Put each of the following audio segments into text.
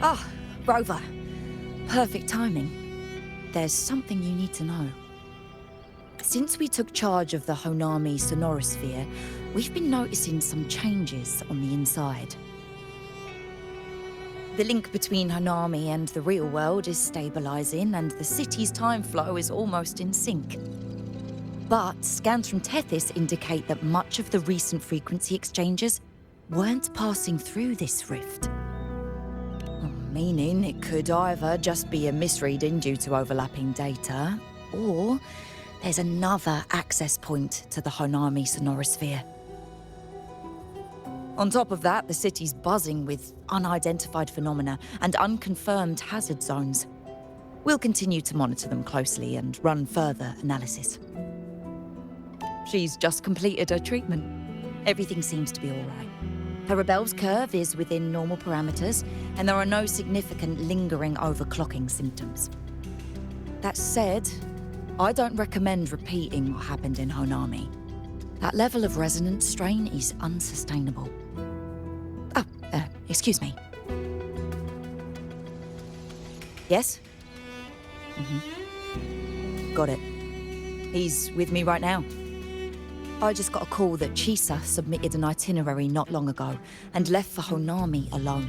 Ah, Rover. Perfect timing. There's something you need to know. Since we took charge of the Honami sonorosphere, we've been noticing some changes on the inside. The link between Honami and the real world is stabilizing, and the city's time flow is almost in sync. But scans from Tethys indicate that much of the recent frequency exchanges weren't passing through this rift. Meaning it could either just be a misreading due to overlapping data, or there's another access point to the Honami sonorosphere. On top of that, the city's buzzing with unidentified phenomena and unconfirmed hazard zones. We'll continue to monitor them closely and run further analysis. She's just completed her treatment. Everything seems to be all right. Her rebel's curve is within normal parameters, and there are no significant lingering overclocking symptoms. That said, I don't recommend repeating what happened in Honami. That level of resonance strain is unsustainable. Oh, excuse me. Yes? Got it. He's with me right now. I just got a call that Chisa submitted an itinerary not long ago and left for Honami alone.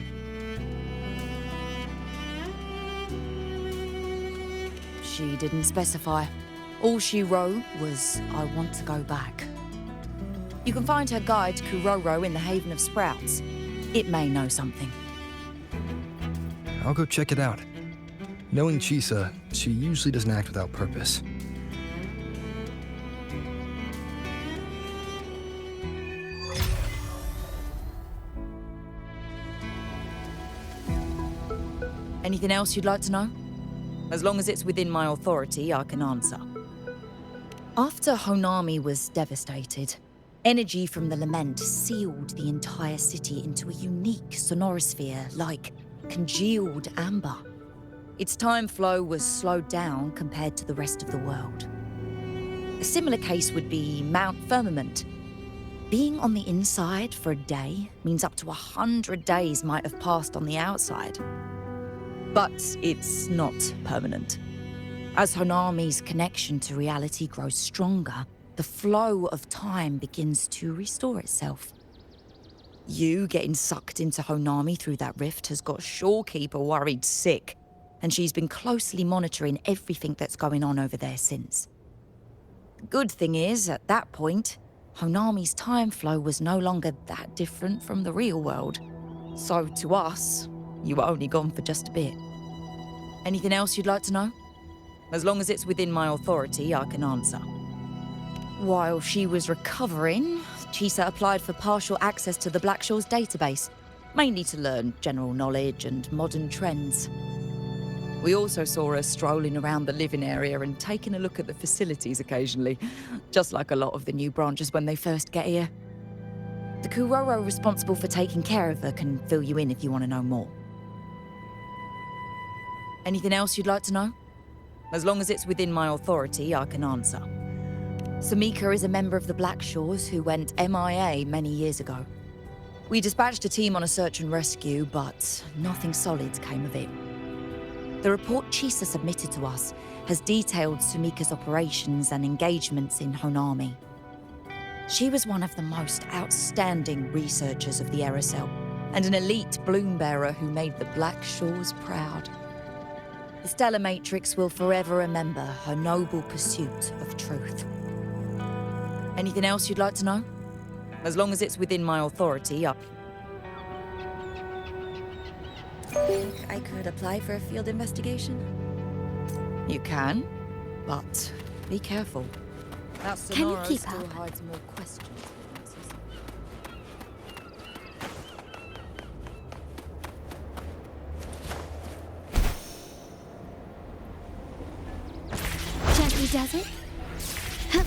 She didn't specify. All she wrote was, "I want to go back." You can find her guide, Kuroro, in the Haven of Sprouts. It may know something. I'll go check it out. Knowing Chisa, she usually doesn't act without purpose. Anything else you'd like to know? As long as it's within my authority, I can answer. After Honami was devastated, energy from the lament sealed the entire city into a unique sonorosphere like congealed amber. Its time flow was slowed down compared to the rest of the world. A similar case would be Mount Firmament. Being on the inside for a day means up to 100 days might have passed on the outside. But it's not permanent. As Honami's connection to reality grows stronger, the flow of time begins to restore itself. You getting sucked into Honami through that rift has got Shorekeeper worried sick, and she's been closely monitoring everything that's going on over there since. The good thing is, at that point, Honami's time flow was no longer that different from the real world. So to us, you were only gone for just a bit. Anything else you'd like to know? As long as it's within my authority, I can answer. While she was recovering, Chisa applied for partial access to the Black Shores database, mainly to learn general knowledge and modern trends. We also saw her strolling around the living area and taking a look at the facilities occasionally, just like a lot of the new branches when they first get here. The Kuroro responsible for taking care of her can fill you in if you want to know more. Anything else you'd like to know? As long as it's within my authority, I can answer. Samika is a member of the Black Shores who went MIA many years ago. We dispatched a team on a search and rescue, but nothing solid came of it. The report Chisa submitted to us has detailed Sumika's operations and engagements in Honami. She was one of the most outstanding researchers of the Aerosel, and an elite bloom bearer who made the Black Shores proud. The Stellar Matrix will forever remember her noble pursuit of truth. Anything else you'd like to know? As long as it's within my authority, I think I could apply for a field investigation. You can, but be careful. That Can you keep still up? hides more questions than answers. Gently does it? Huh.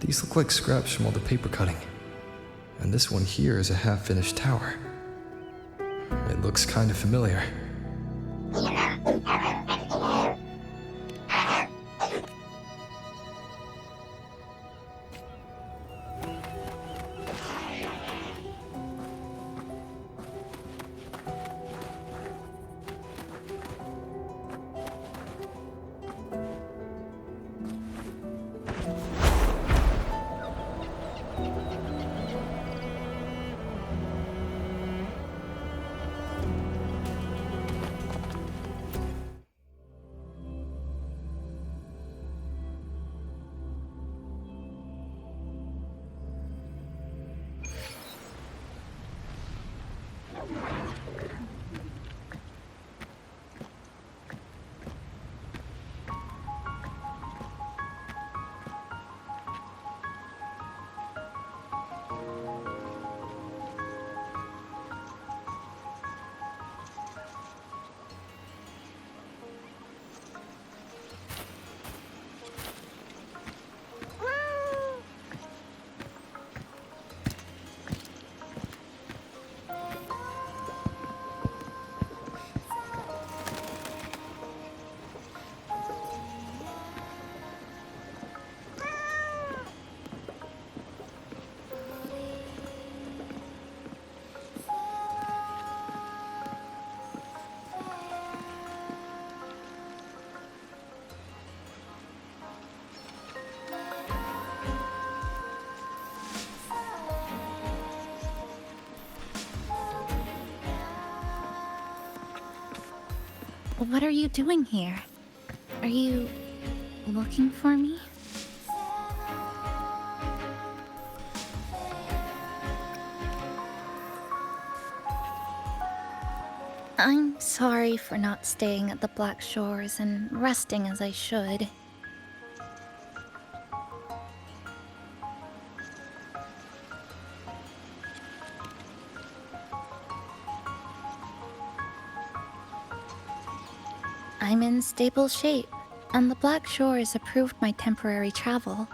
These look like scraps from all the paper cutting. And this one here is a half-finished tower. It looks kind of familiar. What are you doing here? Are you looking for me? I'm sorry for not staying at the Black Shores and resting as I should. I'm in stable shape, and the Black Shores approved my temporary travel.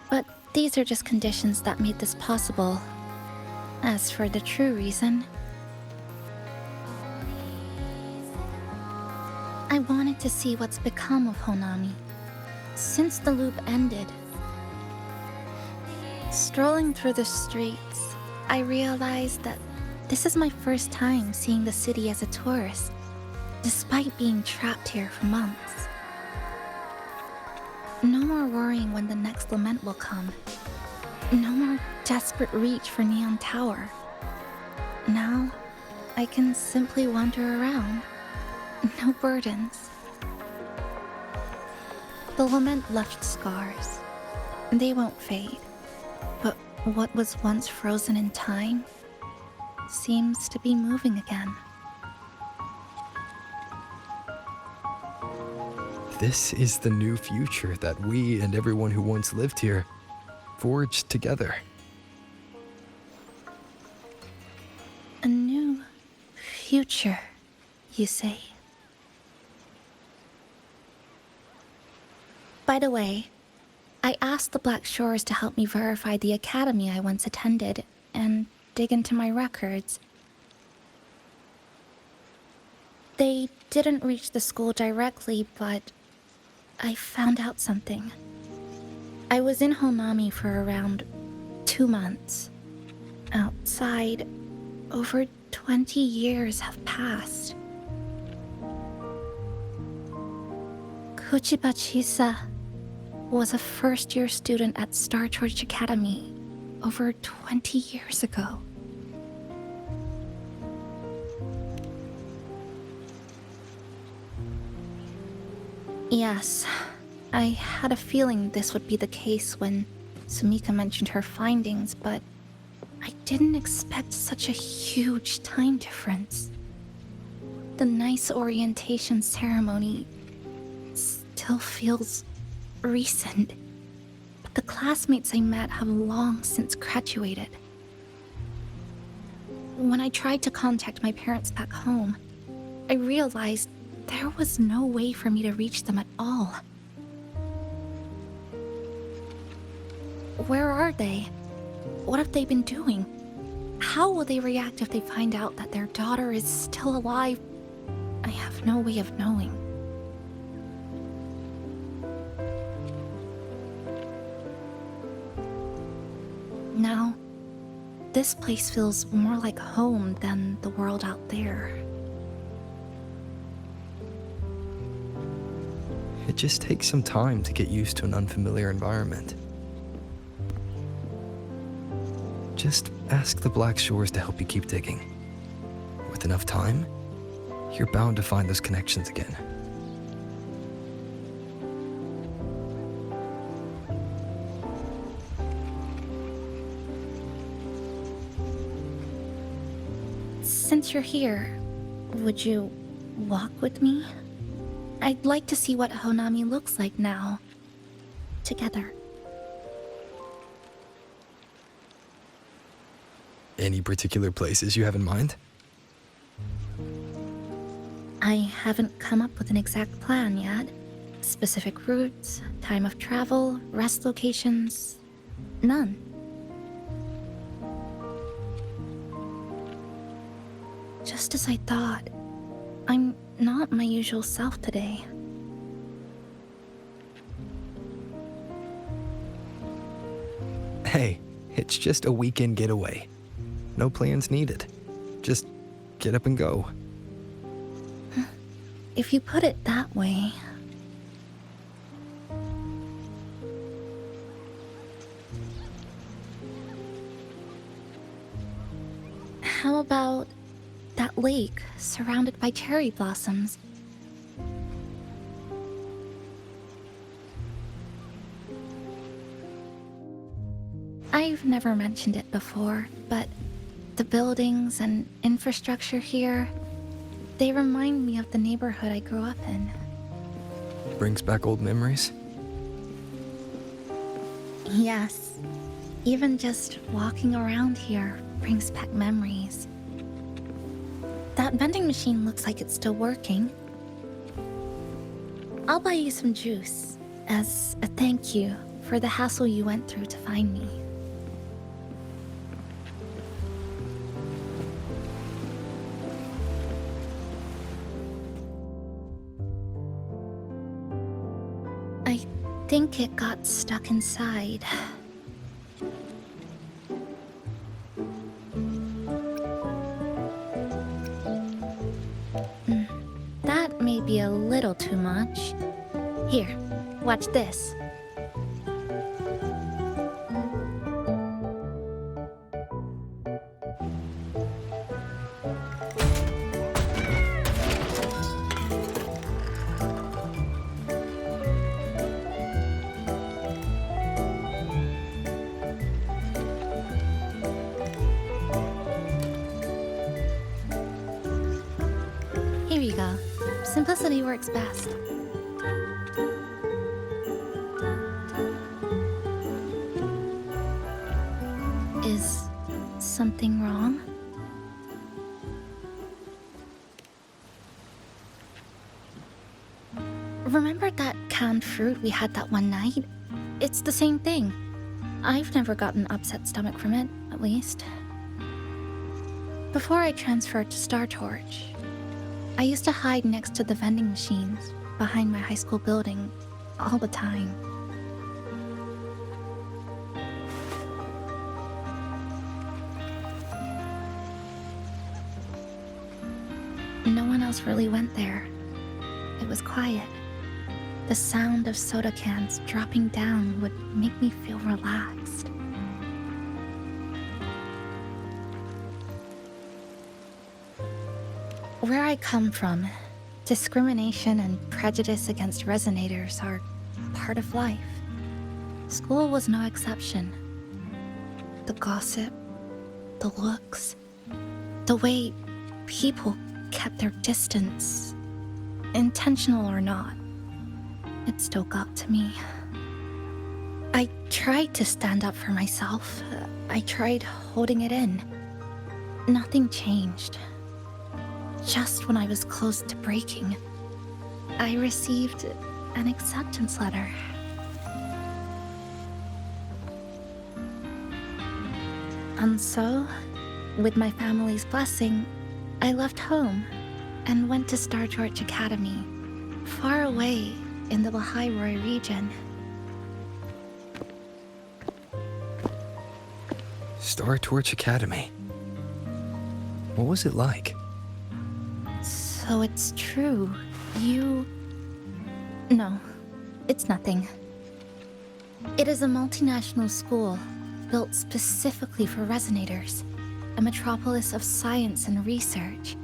But these are just conditions that made this possible. As for the true reason, I wanted to see what's become of Honami since the loop ended. Strolling through the streets, I realized that this is my first time seeing the city as a tourist, despite being trapped here for months. No more worrying when the next lament will come. No more desperate reach for Neon Tower. Now, I can simply wander around. No burdens. The lament left scars. They won't fade. But what was once frozen in time seems to be moving again. This is the new future that we and everyone who once lived here forged together. A new future, you say? By the way, I asked the Black Shores to help me verify the academy I once attended and dig into my records. They didn't reach the school directly, but I found out something. I was in Honami for around 2 months. Outside, over 20 years have passed. Kuchiba Chisa was a first-year student at Star Church Academy over 20 years ago. Yes, I had a feeling this would be the case when Sumika mentioned her findings, but I didn't expect such a huge time difference. The nice orientation ceremony still feels recent, but the classmates I met have long since graduated. When I tried to contact my parents back home, I realized there was no way for me to reach them at all. Where are they? What have they been doing? How will they react if they find out that their daughter is still alive? I have no way of knowing. Now, this place feels more like home than the world out there. It just takes some time to get used to an unfamiliar environment. Just ask the Black Shores to help you keep digging. With enough time, you're bound to find those connections again. Since you're here, would you walk with me? I'd like to see what Honami looks like now. Together. Any particular places you have in mind? I haven't come up with an exact plan yet. Specific routes, time of travel, rest locations, none. Just as I thought, I'm not my usual self today. Hey, it's just a weekend getaway. No plans needed. Just get up and go. If you put it that way. How about that lake surrounded by cherry blossoms? I've never mentioned it before, but the buildings and infrastructure here, they remind me of the neighborhood I grew up in. Brings back old memories? Yes. Even just walking around here brings back memories. That vending machine looks like it's still working. I'll buy you some juice as a thank you for the hassle you went through to find me. I think it got stuck inside. That may be a little too much. Here, watch this. Here you go. Simplicity works best. Is something wrong? Remember that canned fruit we had that one night? It's the same thing. I've never gotten upset stomach from it, at least. Before I transferred to Star Torch, I used to hide next to the vending machines behind my high school building all the time. No one else really went there. It was quiet. The sound of soda cans dropping down would make me feel relaxed. Where I come from, discrimination and prejudice against resonators are part of life. School was no exception. The gossip, the looks, the way people kept their distance, intentional or not, it still got to me. I tried to stand up for myself. I tried holding it in. Nothing changed. Just when I was close to breaking, I received an acceptance letter. And so, with my family's blessing, I left home and went to Star Torch Academy, far away in the Lahairoi region. Star Torch Academy. What was it like? So it's true. No, it's nothing. It is a multinational school built specifically for resonators, a metropolis of science and research.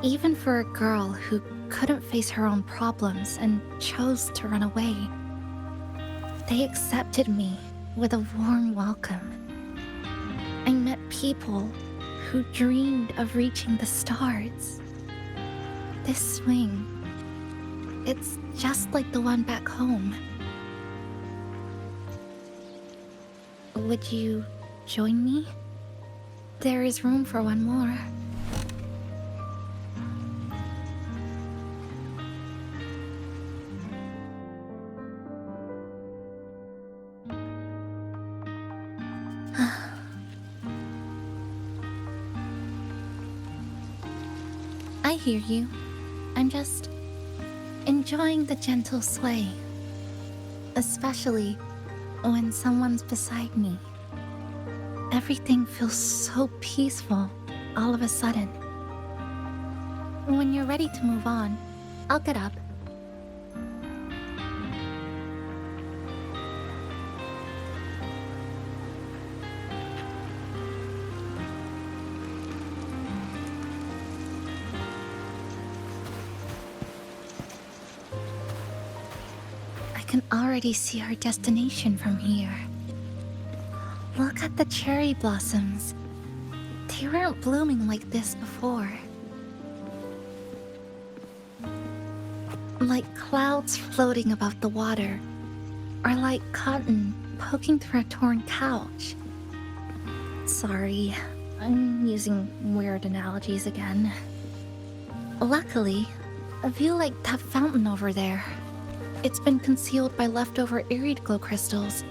Even for a girl who couldn't face her own problems and chose to run away, they accepted me with a warm welcome. I met people who dreamed of reaching the stars. This swing, it's just like the one back home. Would you join me? There is room for one more. I hear you. I'm just enjoying the gentle sway. Especially when someone's beside me. Everything feels so peaceful all of a sudden. When you're ready to move on, I'll get up. I can already see our destination from here. Look at the cherry blossoms. They weren't blooming like this before. Like clouds floating above the water, or like cotton poking through a torn couch. Sorry, I'm using weird analogies again. Luckily, a view like that fountain over there. It's been concealed by leftover irid glow crystals.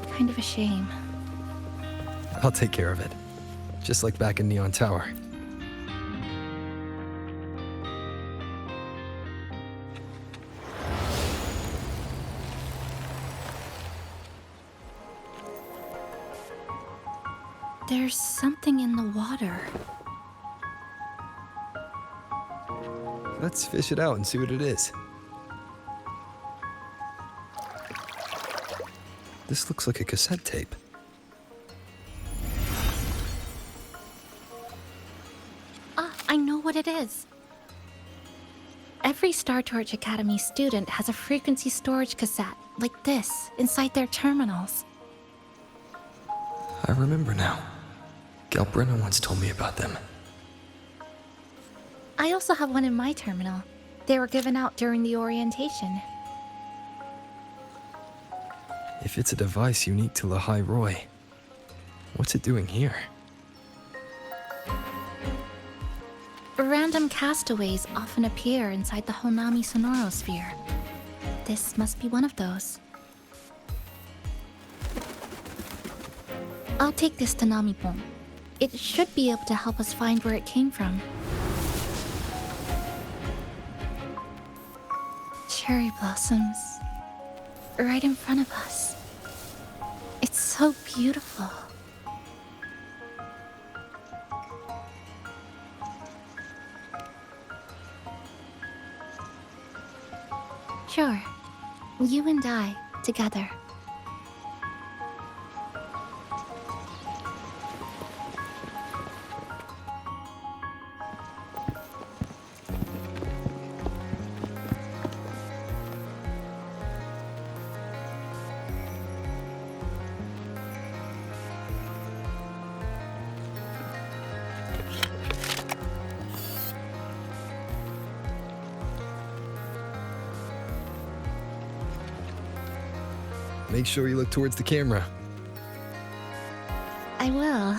Kind of a shame. I'll take care of it. Just like back in Neon Tower. There's something in the water. Let's fish it out and see what it is. This looks like a cassette tape. I know what it is. Every Star Torch Academy student has a frequency storage cassette like this inside their terminals. I remember now. Galbrina once told me about them. I also have one in my terminal. They were given out during the orientation. If it's a device unique to Lahairoi, what's it doing here? Random castaways often appear inside the Honami sonorosphere. This must be one of those. I'll take this to Namipon. It should be able to help us find where it came from. Cherry blossoms. Right in front of us. It's so beautiful. Sure. You and I, together. Make sure you look towards the camera. I will.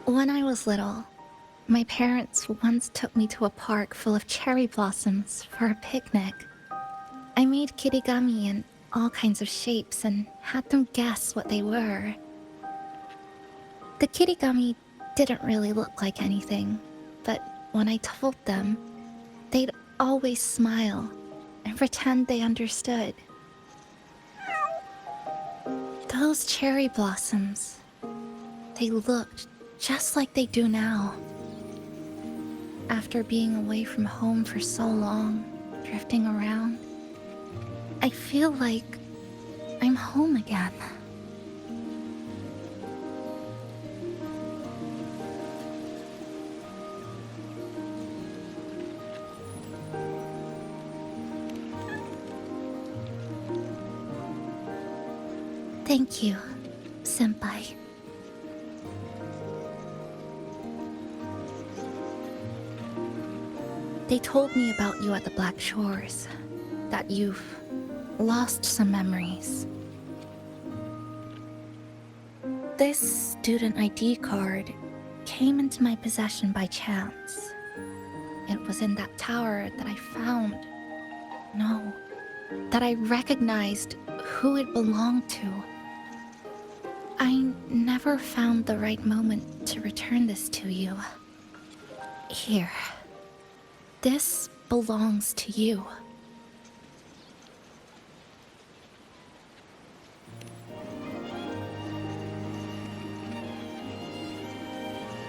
When I was little, my parents once took me to a park full of cherry blossoms for a picnic. I made kirigami in all kinds of shapes and had them guess what they were. The kirigami didn't really look like anything, but when I told them, they'd always smile and pretend they understood. Those cherry blossoms, they looked just like they do now. After being away from home for so long, drifting around, I feel like I'm home again. Thank you, Senpai. They told me about you at the Black Shores, that you've lost some memories. This student ID card came into my possession by chance. It was in that tower that I found. No, that I recognized who it belonged to. I never found the right moment to return this to you. Here. This belongs to you.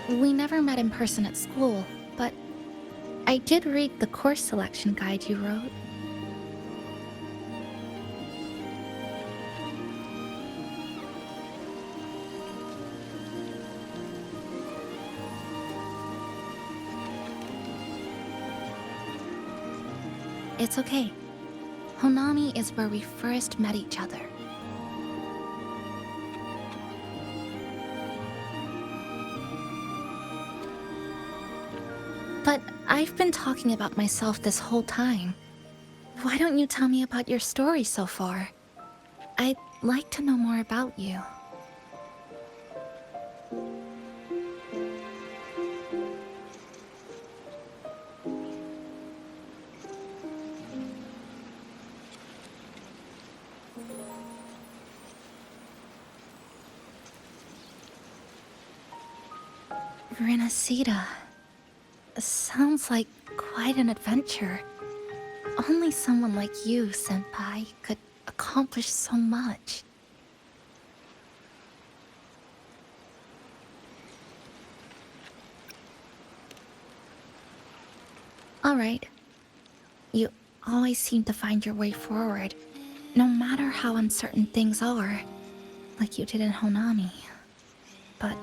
We never met in person at school, but I did read the course selection guide you wrote. It's okay. Honami is where we first met each other. But I've been talking about myself this whole time. Why don't you tell me about your story so far? I'd like to know more about you. Renacida. Sounds like quite an adventure. Only someone like you, Senpai, could accomplish so much. Alright. You always seem to find your way forward, no matter how uncertain things are, like you did in Honami. But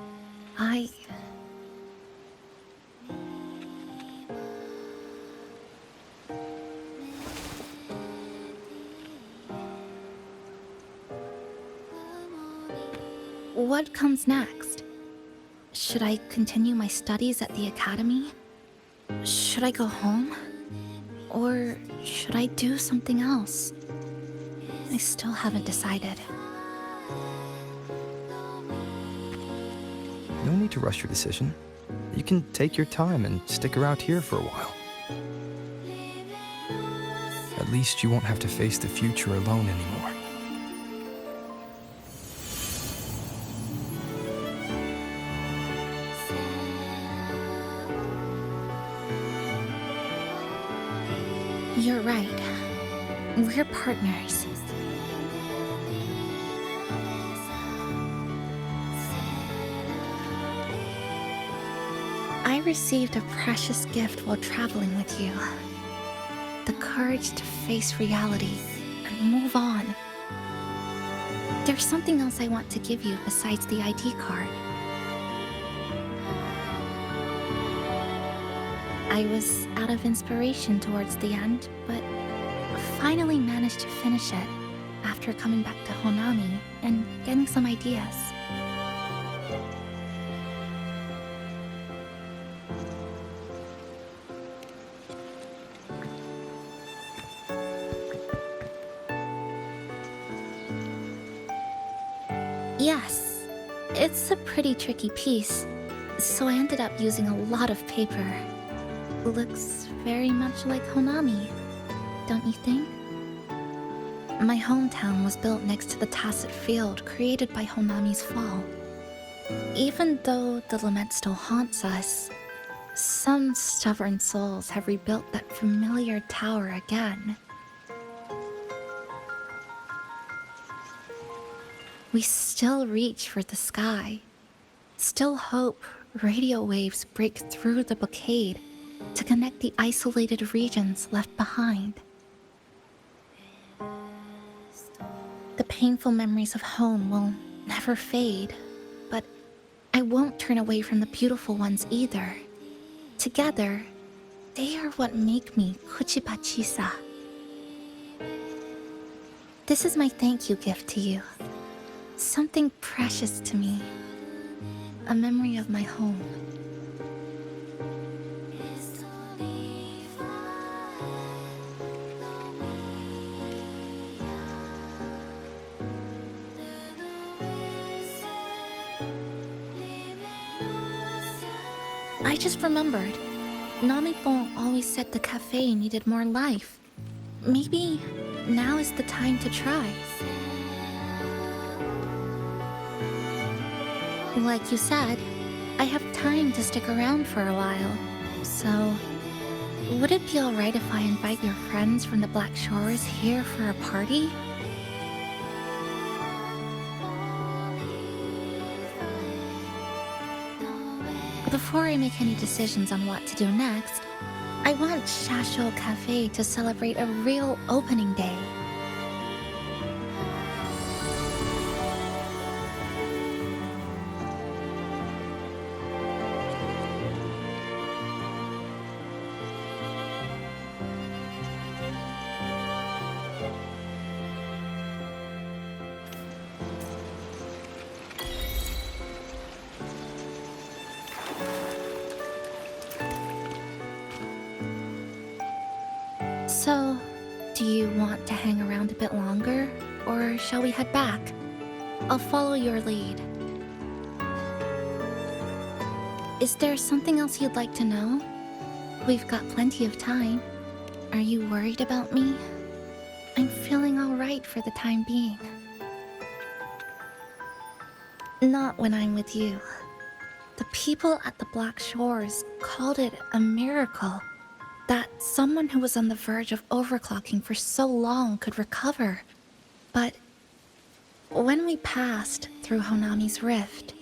what comes next? Should I continue my studies at the academy? Should I go home? Or should I do something else? I still haven't decided. No need to rush your decision. You can take your time and stick around here for a while. At least you won't have to face the future alone anymore. You're right. We're partners. I received a precious gift while traveling with you. The courage to face reality and move on. There's something else I want to give you besides the ID card. I was out of inspiration towards the end, but finally managed to finish it after coming back to Honami and getting some ideas. Yes, it's a pretty tricky piece, so I ended up using a lot of paper. Looks very much like Honami, don't you think? My hometown was built next to the tacit field created by Honami's fall. Even though the lament still haunts us, some stubborn souls have rebuilt that familiar tower again. We still reach for the sky, still hope radio waves break through the blockade to connect the isolated regions left behind. The painful memories of home will never fade, but I won't turn away from the beautiful ones either. Together, they are what make me Kuchiba Chisa. This is my thank you gift to you. Something precious to me. A memory of my home. I just remembered. Namipon always said the cafe needed more life. Maybe now is the time to try. Like you said, I have time to stick around for a while. So, would it be alright if I invite your friends from the Black Shores here for a party? Before I make any decisions on what to do next, I want Shasho Cafe to celebrate a real opening day. So, do you want to hang around a bit longer, or shall we head back? I'll follow your lead. Is there something else you'd like to know? We've got plenty of time. Are you worried about me? I'm feeling alright for the time being. Not when I'm with you. The people at the Black Shores called it a miracle. That someone who was on the verge of overclocking for so long could recover. But when we passed through Honami's rift,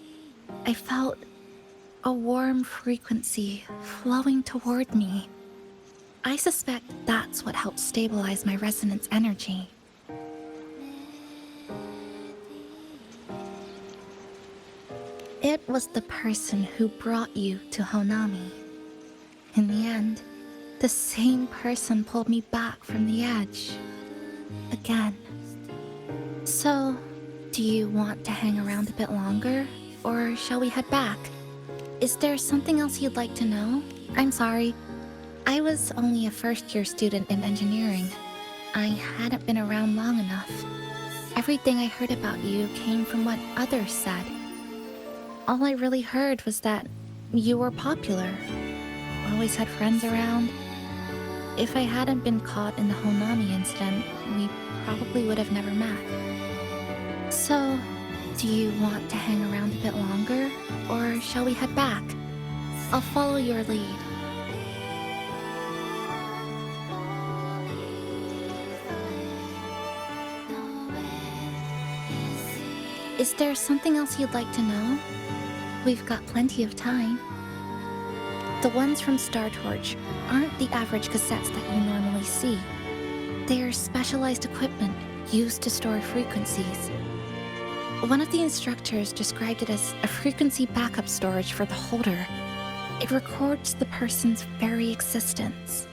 I felt a warm frequency flowing toward me. I suspect that's what helped stabilize my resonance energy. It was the person who brought you to Honami. In the end, the same person pulled me back from the edge. Again. So, do you want to hang around a bit longer, or shall we head back? Is there something else you'd like to know? I'm sorry. I was only a first-year student in engineering. I hadn't been around long enough. Everything I heard about you came from what others said. All I really heard was that you were popular. Always had friends around. If I hadn't been caught in the Honami incident, we probably would have never met. So, do you want to hang around a bit longer, or shall we head back? I'll follow your lead. Is there something else you'd like to know? We've got plenty of time. The ones from Star Torch aren't the average cassettes that you normally see. They are specialized equipment used to store frequencies. One of the instructors described it as a frequency backup storage for the holder. It records the person's very existence.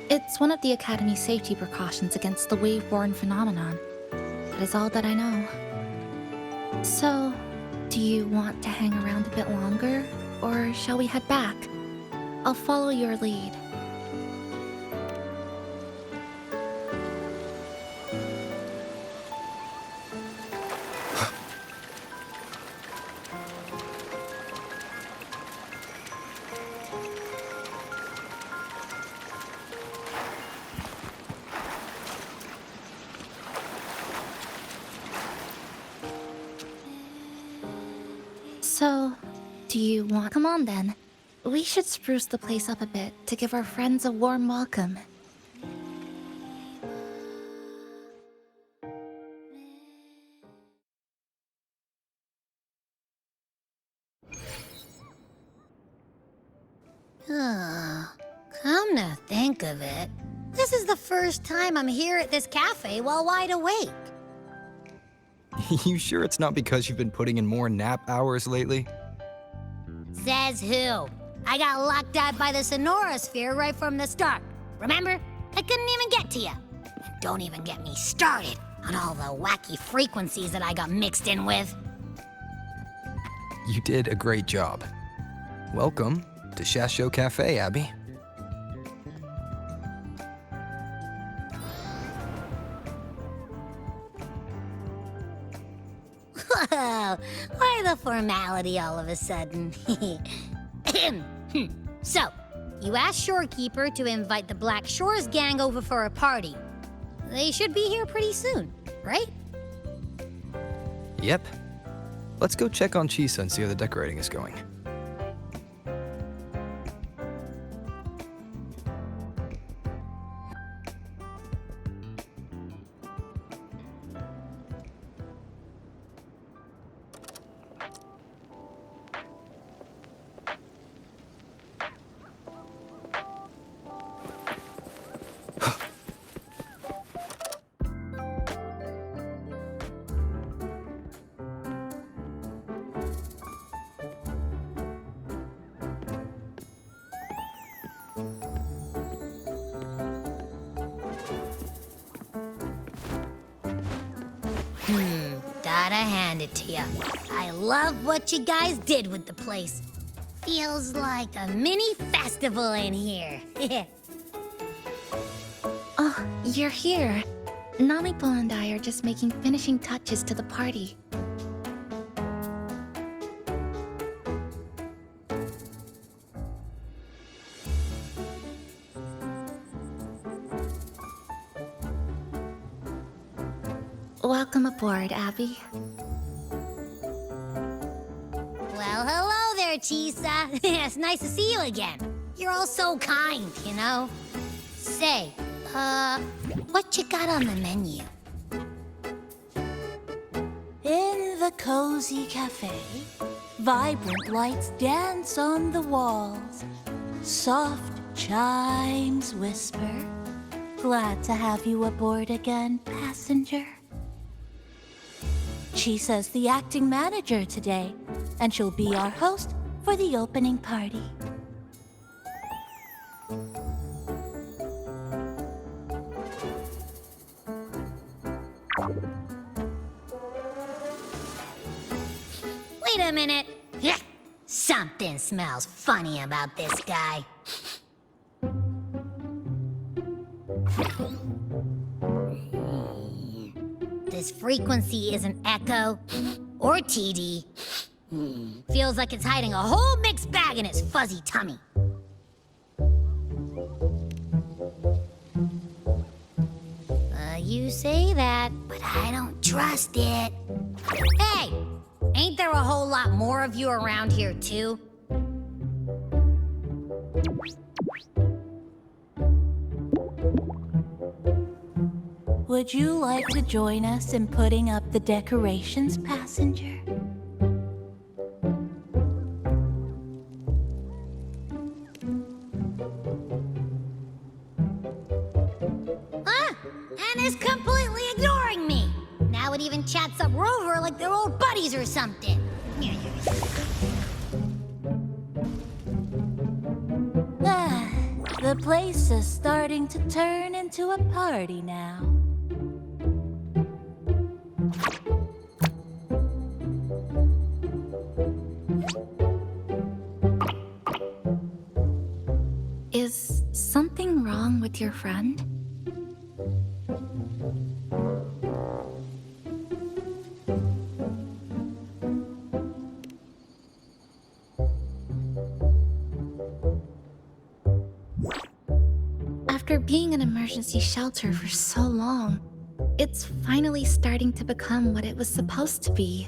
It's one of the Academy's safety precautions against the wave-borne phenomenon. That is all that I know. So, do you want to hang around a bit longer, or shall we head back? I'll follow your lead. So, do you want... Come on then. We should spruce the place up a bit to give our friends a warm welcome. Come to think of it, this is the first time I'm here at this cafe while wide awake. You sure it's not because you've been putting in more nap hours lately? Says who? I got locked out by the Sonora sphere right from the start. Remember? I couldn't even get to you. And don't even get me started on all the wacky frequencies that I got mixed in with. You did a great job. Welcome to Shasho Cafe, Abby. Whoa, why the formality all of a sudden? So, you asked Shorekeeper to invite the Black Shores gang over for a party. They should be here pretty soon, right? Yep. Let's go check on Chisa and see how the decorating is going. Gotta hand it to ya. I love what you guys did with the place. Feels like a mini festival in here. Oh, you're here. Namiko and I are just making finishing touches to the party. Welcome aboard, Abby. Well, hello there, Chisa. It's nice to see you again. You're all so kind, you know? Say, what you got on the menu? In the cozy cafe, vibrant lights dance on the walls. Soft chimes whisper. Glad to have you aboard again, passenger. Chisa's the acting manager today, and she'll be our host for the opening party. Wait a minute. Something smells funny about this guy. This frequency isn't echo or TD. Feels like it's hiding a whole mixed bag in its fuzzy tummy. You say that, but I don't trust it. Hey, ain't there a whole lot more of you around here too? Would you like to join us in putting up the decorations, passenger? And is completely ignoring me. Now it even chats up Rover like they're old buddies or something. The place is starting to turn into a party now. Is something wrong with your friend? After being an emergency shelter for so long, it's finally starting to become what it was supposed to be.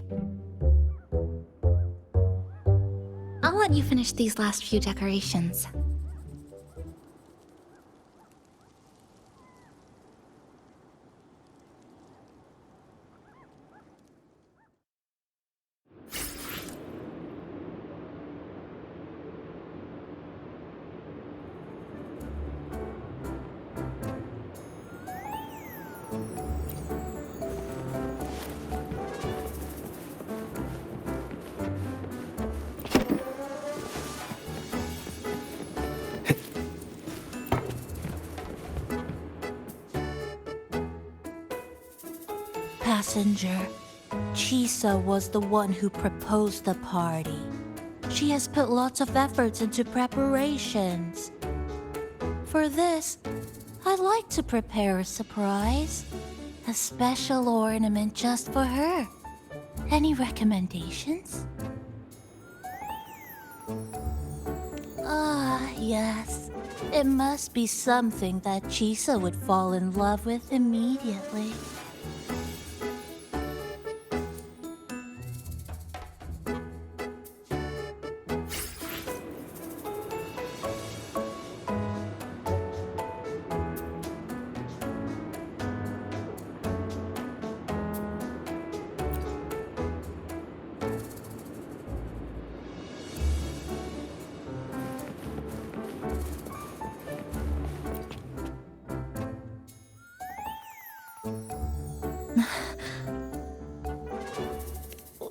about you finish these last few decorations? Passenger, Chisa was the one who proposed the party. She has put lots of efforts into preparations. For this, I'd like to prepare a surprise. A special ornament just for her. Any recommendations? Ah, yes. It must be something that Chisa would fall in love with immediately.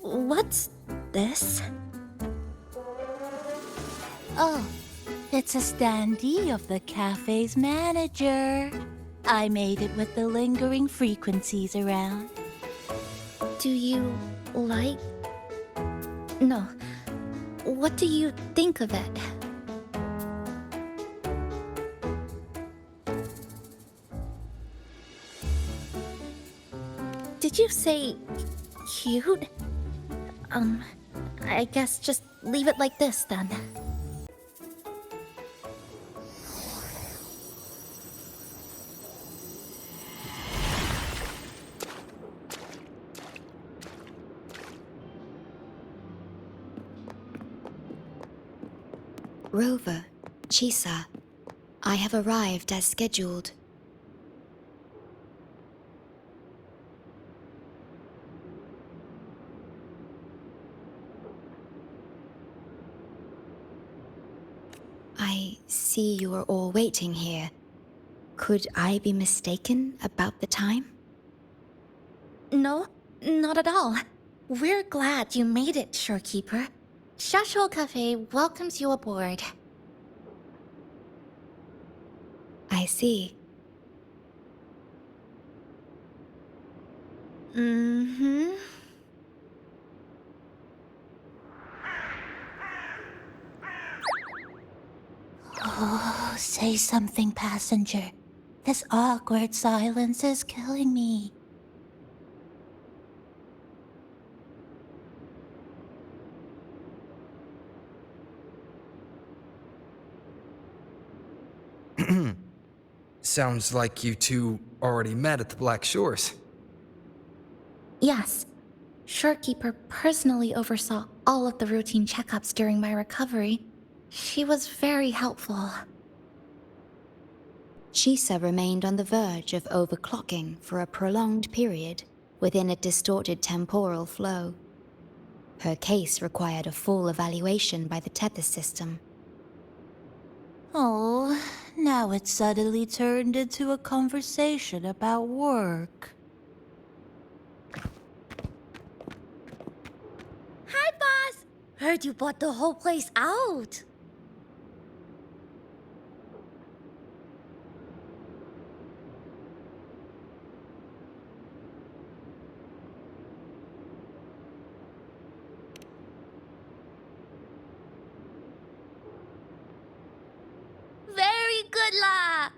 What's this? Oh, it's a standee of the cafe's manager. I made it with the lingering frequencies around. Do you like... No. What do you think of it? Did you say... cute? I guess just leave it like this then. Rover, Chisa, I have arrived as scheduled. I see you are all waiting here. Could I be mistaken about the time? No, not at all. We're glad you made it, Shorekeeper. Shashol Cafe welcomes you aboard. I see. Mm-hmm. Oh, say something, passenger. This awkward silence is killing me. Sounds like you two already met at the Black Shores. Yes. Shorekeeper personally oversaw all of the routine checkups during my recovery. She was very helpful. Chisa remained on the verge of overclocking for a prolonged period within a distorted temporal flow. Her case required a full evaluation by the tether system. Oh, now it's suddenly turned into a conversation about work. Hi, boss! Heard you bought the whole place out. Very good, La!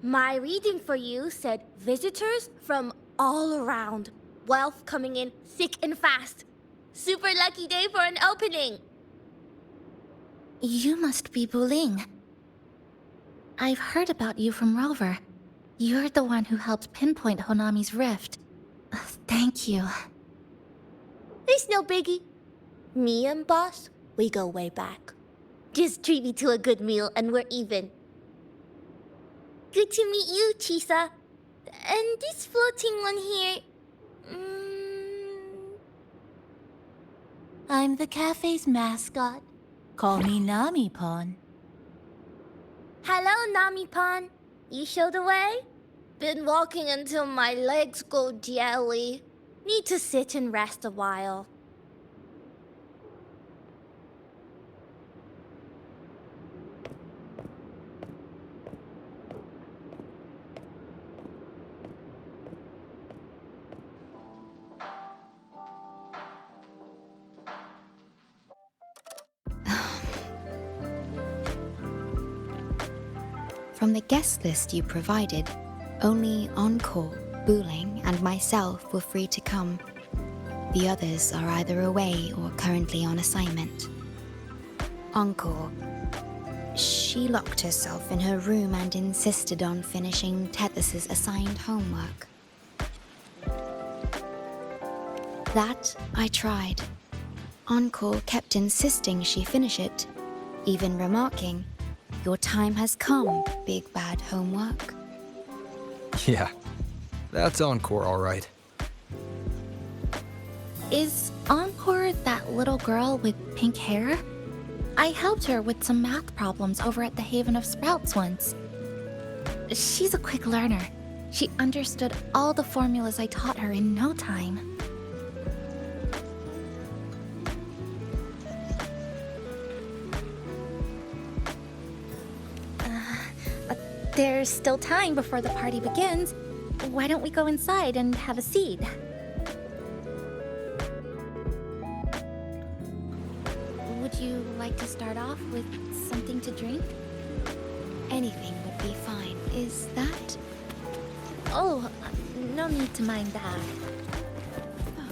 My reading for you said visitors from all around. Wealth coming in thick and fast. Super lucky day for an opening. You must be Buling. I've heard about you from Rover. You're the one who helped pinpoint Honami's rift. Thank you. It's no biggie. Me and boss, we go way back. Just treat me to a good meal and we're even. Good to meet you, Chisa. And this floating one here... I'm the cafe's mascot. Call me Nami-pon. Hello, Nami-pan. You show the way? Been walking until my legs go jelly. Need to sit and rest a while. From the guest list you provided, only Encore, Booling, and myself were free to come. The others are either away or currently on assignment. Encore. She locked herself in her room and insisted on finishing Tethys's assigned homework. That I tried. Encore kept insisting she finish it, even remarking, "Your time has come, big bad homework." Yeah, that's Encore, all right. Is Encore that little girl with pink hair? I helped her with some math problems over at the Haven of Sprouts once. She's a quick learner. She understood all the formulas I taught her in no time. But there's still time before the party begins. Why don't we go inside and have a seat? Would you like to start off with something to drink? Anything would be fine. Is that? Oh, no need to mind that. Oh,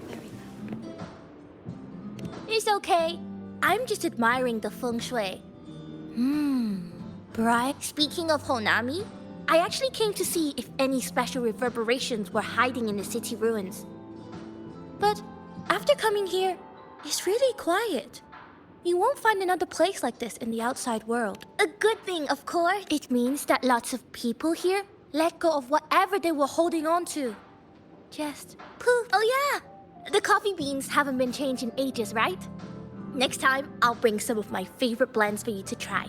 very well. It's okay. I'm just admiring the feng shui. Bright. Speaking of Honami, I actually came to see if any special reverberations were hiding in the city ruins. But after coming here, it's really quiet. You won't find another place like this in the outside world. A good thing, of course. It means that lots of people here let go of whatever they were holding on to. Just poof. Oh yeah! The coffee beans haven't been changed in ages, right? Next time, I'll bring some of my favorite blends for you to try.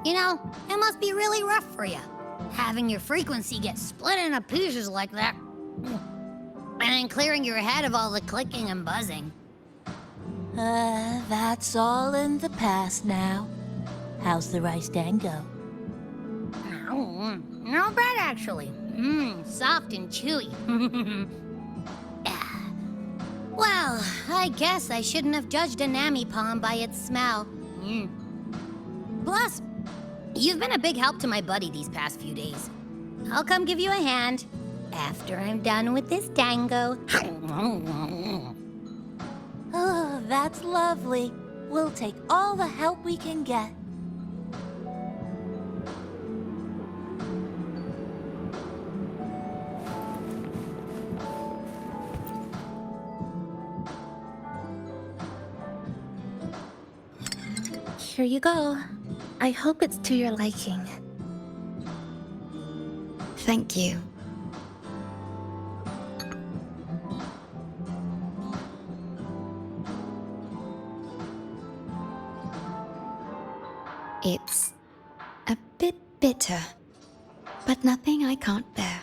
You know, it must be really rough for you, having your frequency get split into pieces like that. And then clearing your head of all the clicking and buzzing. That's all in the past now. How's the rice dango? Oh, not bad, actually. Soft and chewy. Well, I guess I shouldn't have judged a Nami-pon by its smell. Plus, you've been a big help to my buddy these past few days. I'll come give you a hand after I'm done with this dango. Oh, that's lovely. We'll take all the help we can get. Here you go. I hope it's to your liking. Thank you. It's a bit bitter, but nothing I can't bear.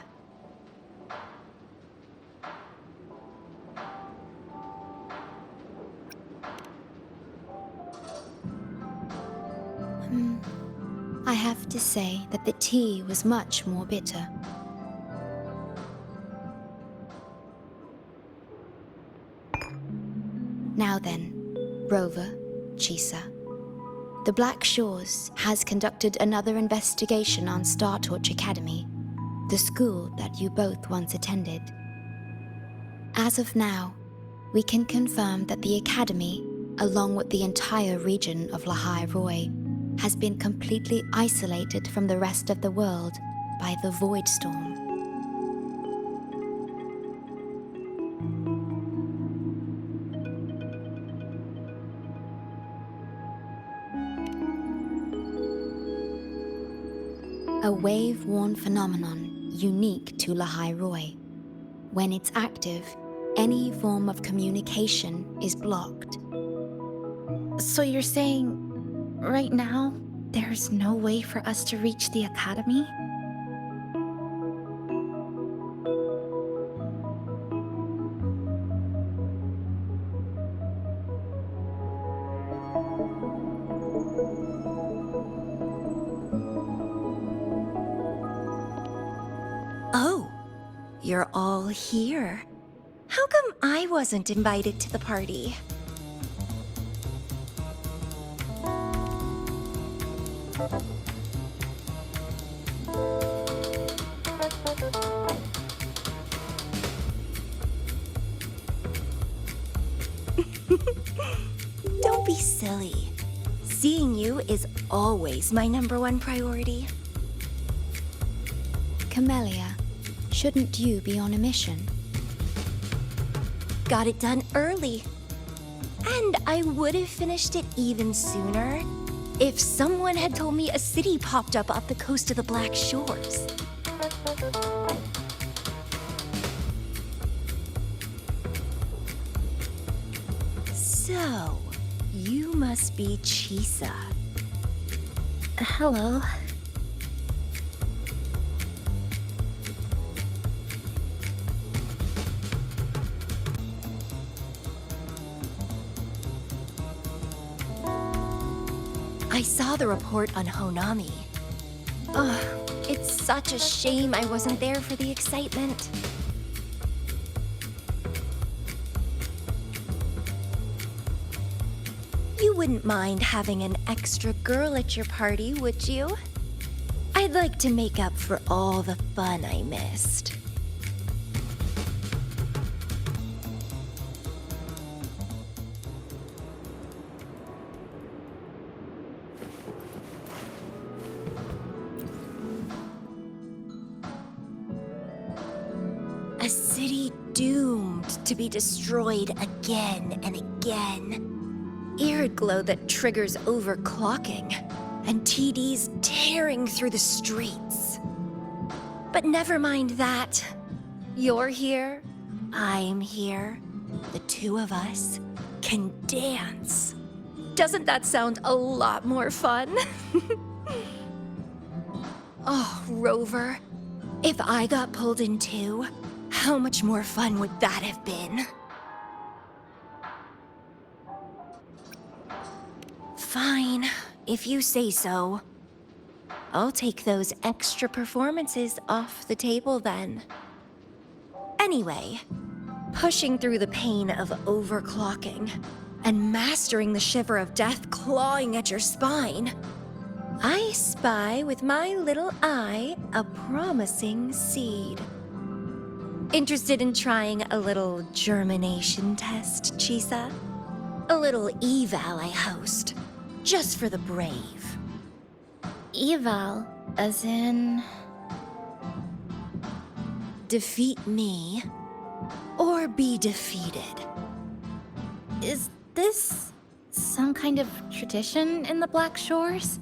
I have to say that the tea was much more bitter. Now then, Rover, Chisa. The Black Shores has conducted another investigation on Startorch Academy, the school that you both once attended. As of now, we can confirm that the Academy, along with the entire region of Lahai Roy, has been completely isolated from the rest of the world by the Void Storm. A wave-worn phenomenon unique to Lahai Roy. When it's active, any form of communication is blocked. So you're saying, right now, there's no way for us to reach the Academy? Oh, you're all here. How come I wasn't invited to the party? Don't be silly. Seeing you is always my #1 priority. Camellia, shouldn't you be on a mission? Got it done early. And I would have finished it even sooner if someone had told me a city popped up off the coast of the Black Shores. So, you must be Chisa. Hello. I saw the report on Honami. Ugh, it's such a shame I wasn't there for the excitement. You wouldn't mind having an extra girl at your party, would you? I'd like to make up for all the fun I missed. A city doomed to be destroyed again and again. Arid glow that triggers overclocking, and TDs tearing through the streets. But never mind that. You're here, I'm here. The two of us can dance. Doesn't that sound a lot more fun? Oh, Rover, if I got pulled in too, how much more fun would that have been? Fine, if you say so. I'll take those extra performances off the table then. Anyway, pushing through the pain of overclocking and mastering the shiver of death clawing at your spine, I spy with my little eye a promising seed. Interested in trying a little germination test, Chisa? A little eval I host, just for the brave. Eval, as in... Defeat me, or be defeated. Is this some kind of tradition in the Black Shores?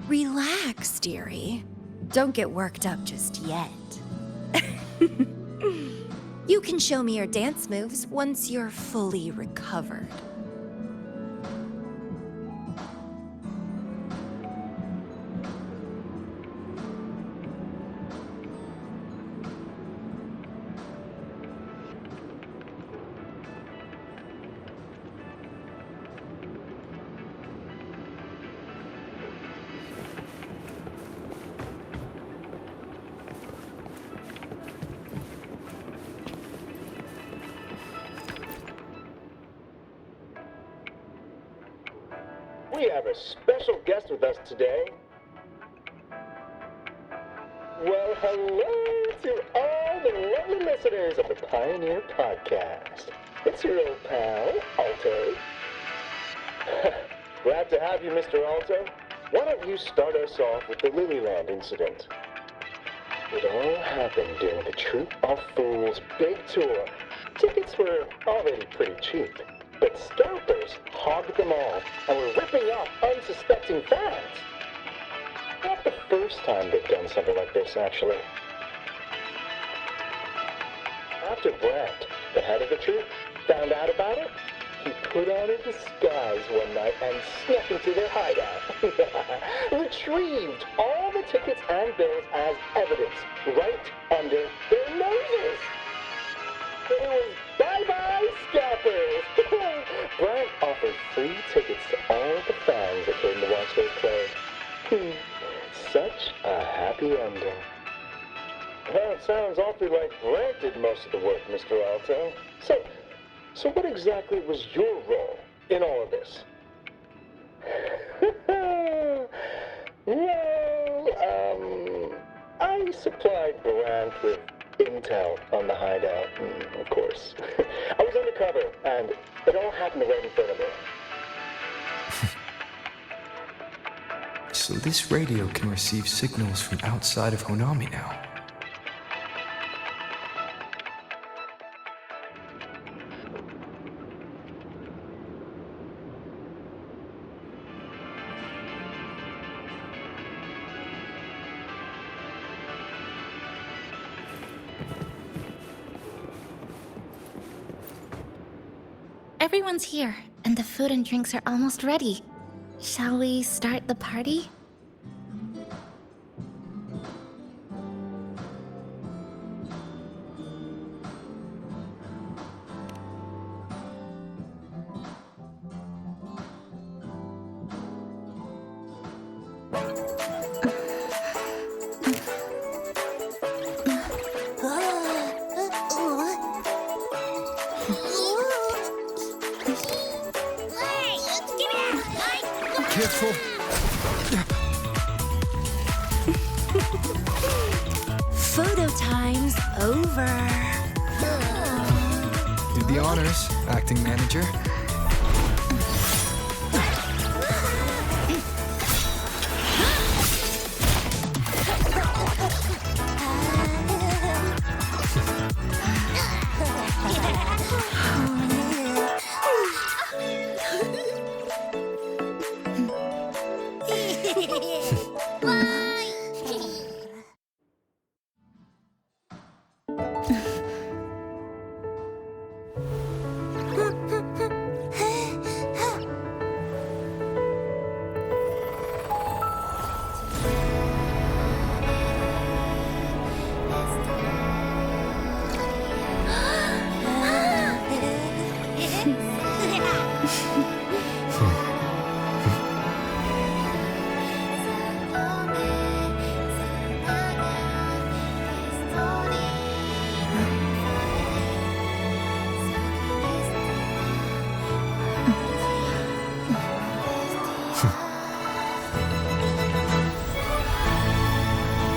Relax, dearie. Don't get worked up just yet. You can show me your dance moves once you're fully recovered. We have a special guest with us today. Well, hello to all the lovely listeners of the Pioneer Podcast. It's your old pal, Alto. Glad to have you, Mr. Alto. Why don't you start us off with the Lilyland incident? It all happened during the Troop of Fools big tour. Tickets were already pretty cheap, but scalpers hogged them all and were ripping off unsuspecting fans. Not the first time they've done something like this, actually. After Brent, the head of the troop, found out about it, he put on a disguise one night and snuck into their hideout. Retrieved all the tickets and bills as evidence right under their noses. It was bye-bye scalpers. Brent offered free tickets to all the fans that came to watch their play. Such a happy ending. Well, it sounds awfully like Brent did most of the work, Mr. Alto. So what exactly was your role in all of this? Well, I supplied Brent with intel on the hideout, of course. I was undercover, and it all happened right in front of me. So this radio can receive signals from outside of Honami now. Everyone's here, and the food and drinks are almost ready. Shall we start the party? Careful. Photo time's over. Did the honors, acting manager.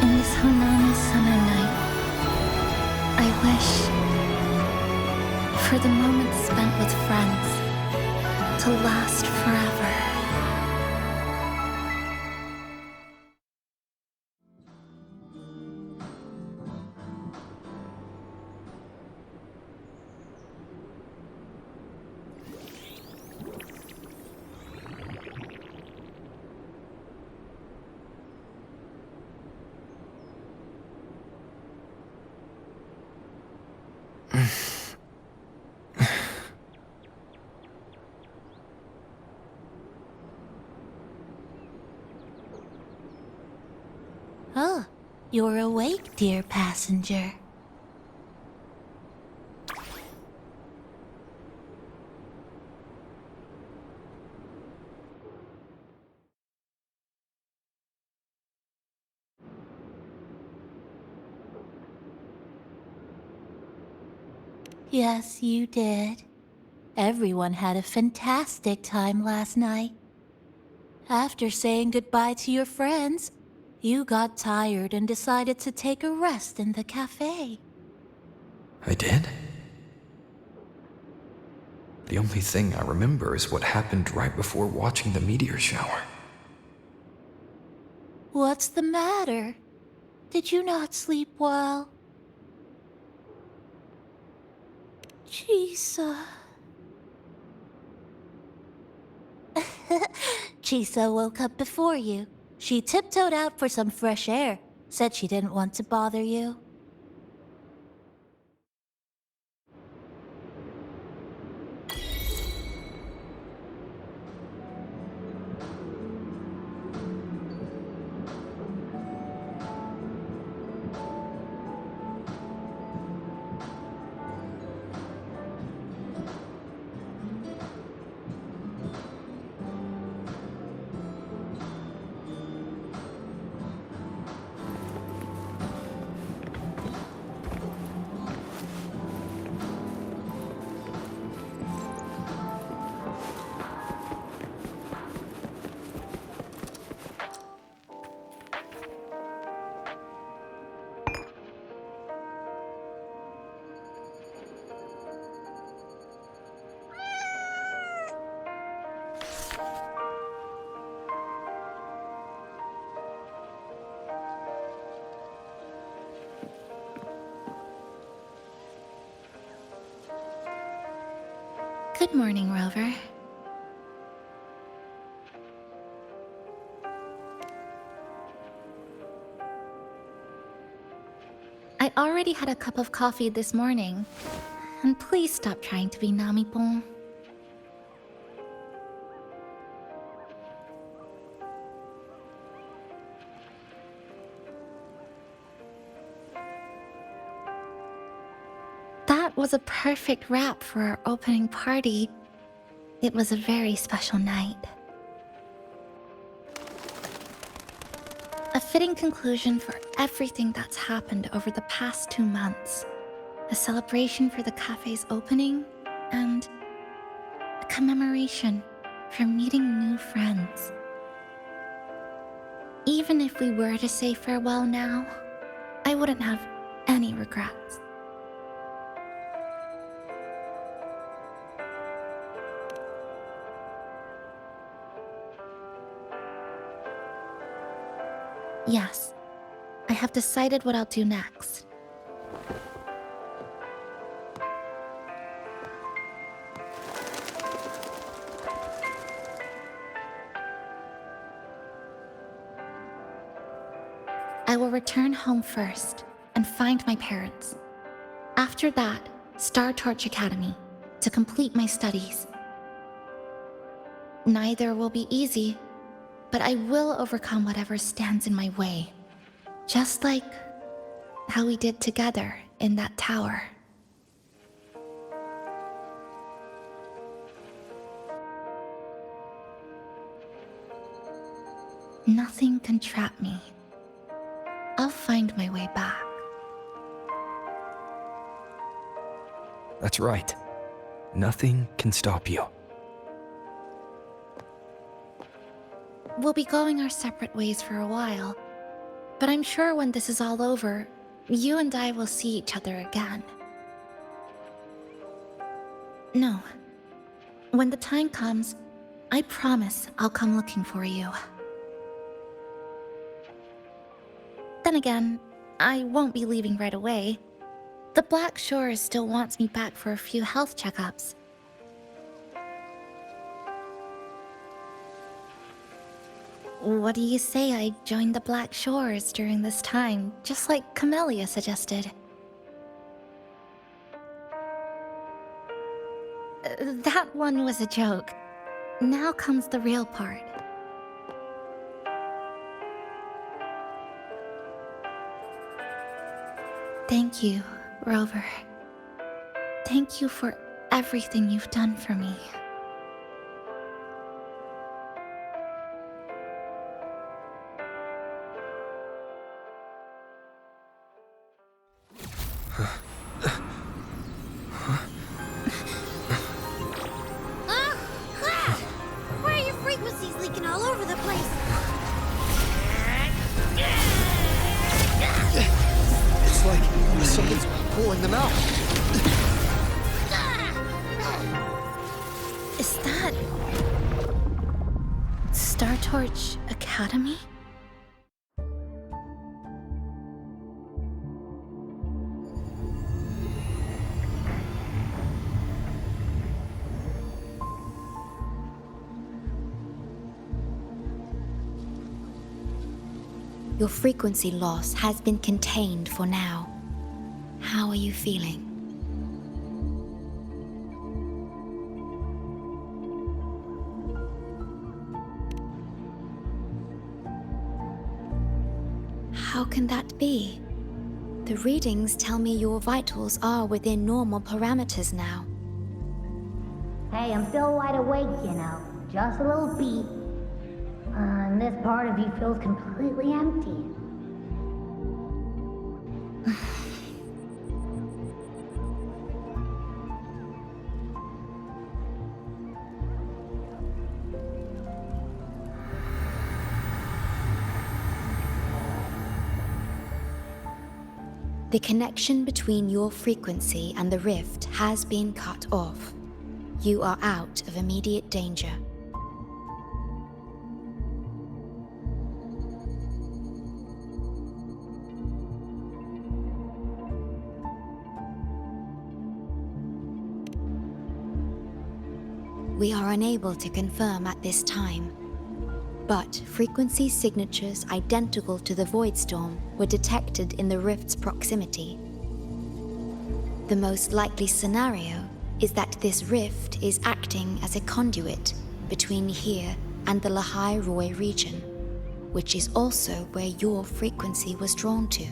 In this Honami summer night, I wish for the moments spent with friends to last forever. Oh, you're awake, dear passenger. Yes, you did. Everyone had a fantastic time last night. After saying goodbye to your friends, you got tired and decided to take a rest in the cafe. I did? The only thing I remember is what happened right before watching the meteor shower. What's the matter? Did you not sleep well? Chisa. Chisa woke up before you. She tiptoed out for some fresh air, said she didn't want to bother you. Good morning, Rover. I already had a cup of coffee this morning. And please stop trying to be namipon. That was a perfect wrap for our opening party. It was a very special night. A fitting conclusion for everything that's happened over the past 2 months. A celebration for the cafe's opening, and a commemoration for meeting new friends. Even if we were to say farewell now, I wouldn't have any regrets. Yes, I have decided what I'll do next. I will return home first and find my parents. After that, Star Torch Academy to complete my studies. Neither will be easy, but I will overcome whatever stands in my way. Just like how we did together in that tower. Nothing can trap me. I'll find my way back. That's right. Nothing can stop you. We'll be going our separate ways for a while, but I'm sure when this is all over, you and I will see each other again. No. When the time comes, I promise I'll come looking for you. Then again, I won't be leaving right away. The Black Shores still wants me back for a few health checkups. What do you say I join the Black Shores during this time, just like Camellia suggested? That one was a joke. Now comes the real part. Thank you, Rover. Thank you for everything you've done for me. Why are your frequencies leaking all over the place? Startorch Academy? Your frequency loss has been contained for now. How are you feeling? How can that be? The readings tell me your vitals are within normal parameters now. Hey, I'm still wide awake, you know. Just a little beat. And this part of you feels completely empty. The connection between your frequency and the rift has been cut off. You are out of immediate danger. We are unable to confirm at this time, but frequency signatures identical to the Void Storm were detected in the rift's proximity. The most likely scenario is that this rift is acting as a conduit between here and the Lahai Roi region, which is also where your frequency was drawn to.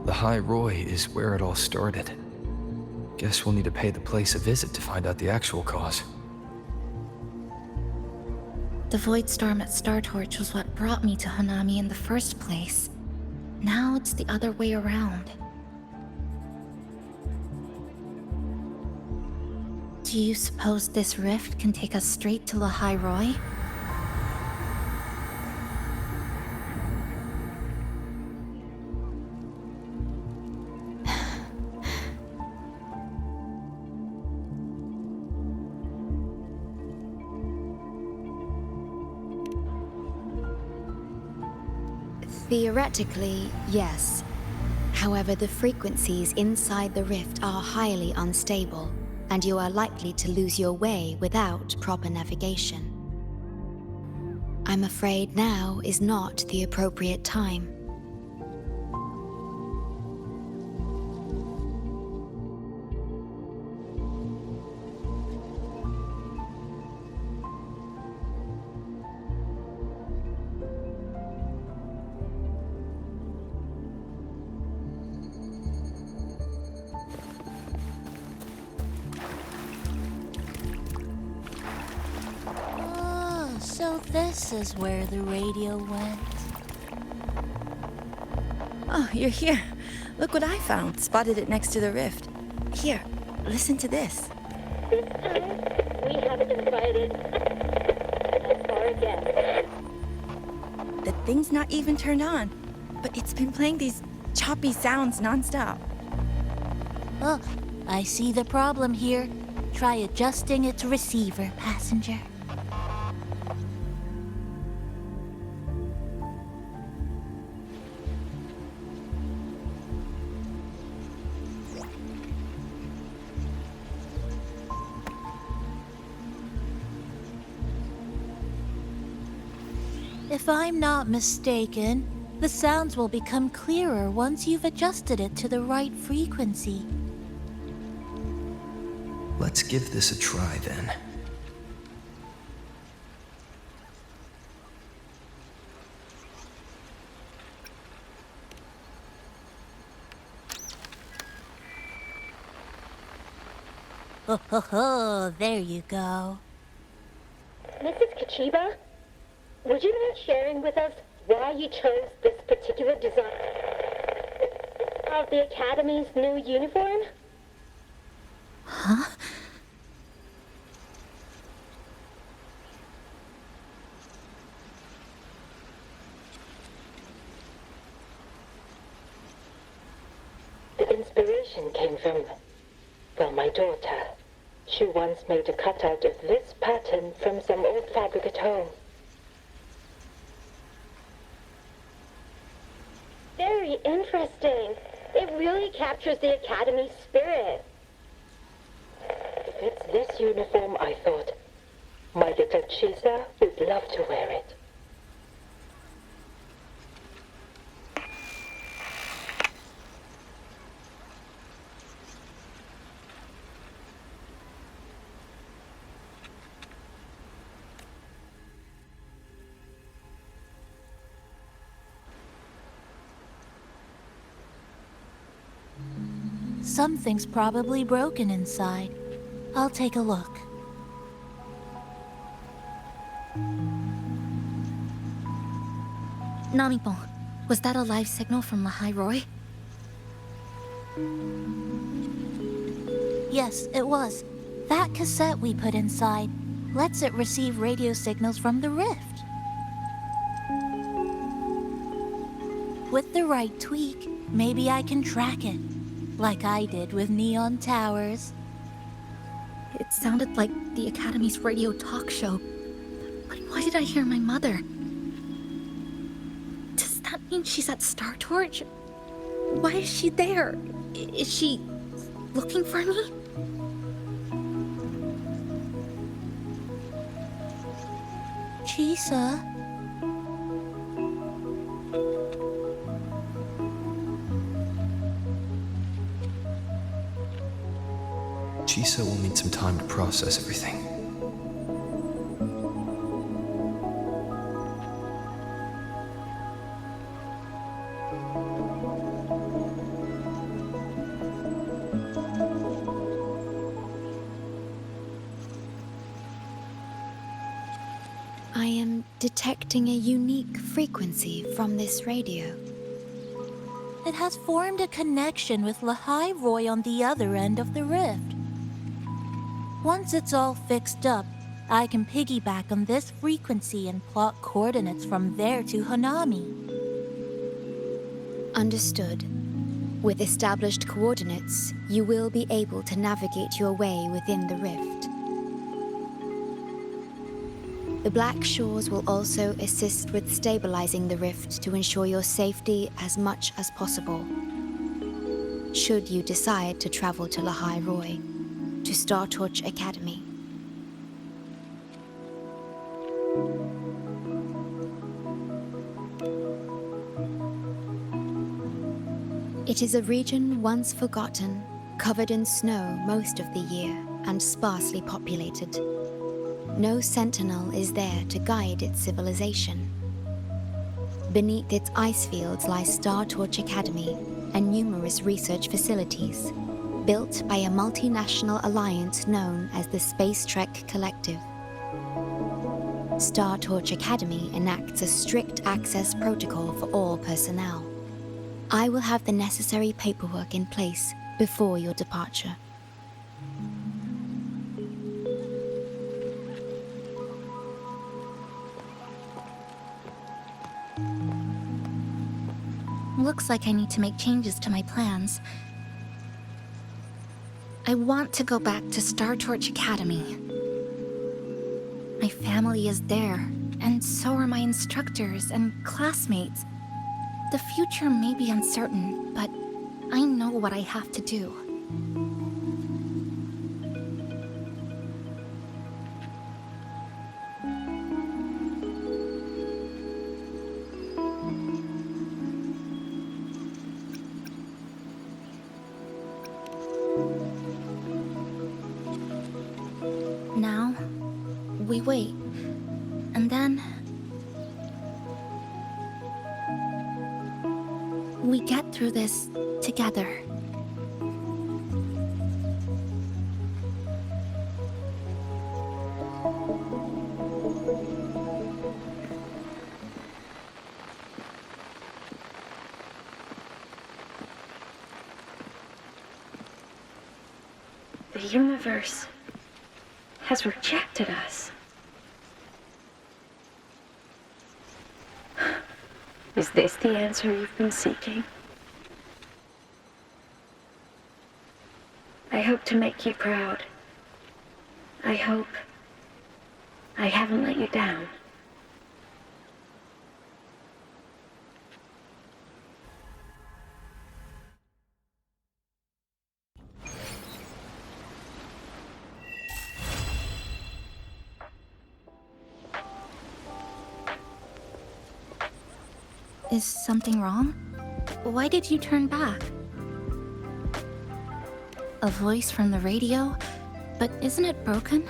The High Roy is where it all started. Guess we'll need to pay the place a visit to find out the actual cause. The Void Storm at Startorch was what brought me to Hanami in the first place. Now it's the other way around. Do you suppose this rift can take us straight to Lahai Roi? Theoretically, yes. However, the frequencies inside the rift are highly unstable, and you are likely to lose your way without proper navigation. I'm afraid now is not the appropriate time. So this is where the radio went. Oh, you're here. Look what I found. Spotted it next to the rift. Here, listen to this. This time, we haven't invited as far again. The thing's not even turned on, but it's been playing these choppy sounds nonstop. Oh, I see the problem here. Try adjusting its receiver, passenger. If I'm not mistaken, the sounds will become clearer once you've adjusted it to the right frequency. Let's give this a try then. Ho ho ho, there you go. Mrs. Kachiba, would you mind sharing with us why you chose this particular design of the Academy's new uniform? Huh? The inspiration came from, well, my daughter. She once made a cutout of this pattern from some old fabric at home. very interesting. It really captures the Academy's spirit. If it's this uniform, I thought, my little Chisa would love to wear it. Something's probably broken inside. I'll take a look. Namipon, was that a live signal from Lahai Roy? Yes, it was. That cassette we put inside lets it receive radio signals from the rift. With the right tweak, maybe I can track it, like I did with Neon Towers. It sounded like the Academy's radio talk show. But why did I hear my mother? Does that mean she's at Star Torch? Why is she there? Is she looking for me? Chisa? Chisa will need some time to process everything. I am detecting a unique frequency from this radio. It has formed a connection with Lahai Roy on the other end of the rift. Once it's all fixed up, I can piggyback on this frequency and plot coordinates from there to Hanami. Understood. With established coordinates, you will be able to navigate your way within the rift. The Black Shores will also assist with stabilizing the rift to ensure your safety as much as possible. Should you decide to travel to Lahai Roy, to Star Torch Academy. It is a region once forgotten, covered in snow most of the year, and sparsely populated. No sentinel is there to guide its civilization. Beneath its ice fields lies Star Torch Academy and numerous research facilities, built by a multinational alliance known as the Space Trek Collective. Star Torch Academy enacts a strict access protocol for all personnel. I will have the necessary paperwork in place before your departure. Looks like I need to make changes to my plans. I want to go back to Star Torch Academy. My family is there, and so are my instructors and classmates. The future may be uncertain, but I know what I have to do. Now, we wait, and then we get through this together. The universe has rejected us. Is this the answer you've been seeking? I hope to make you proud. I hope I haven't let you down. Is something wrong? Why did you turn back? A voice from the radio? But isn't it broken?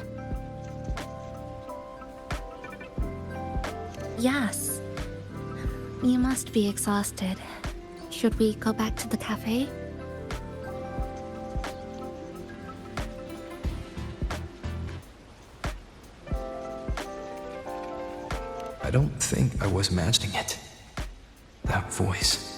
Yes. You must be exhausted. Should we go back to the cafe? I don't think I was imagining it. That voice.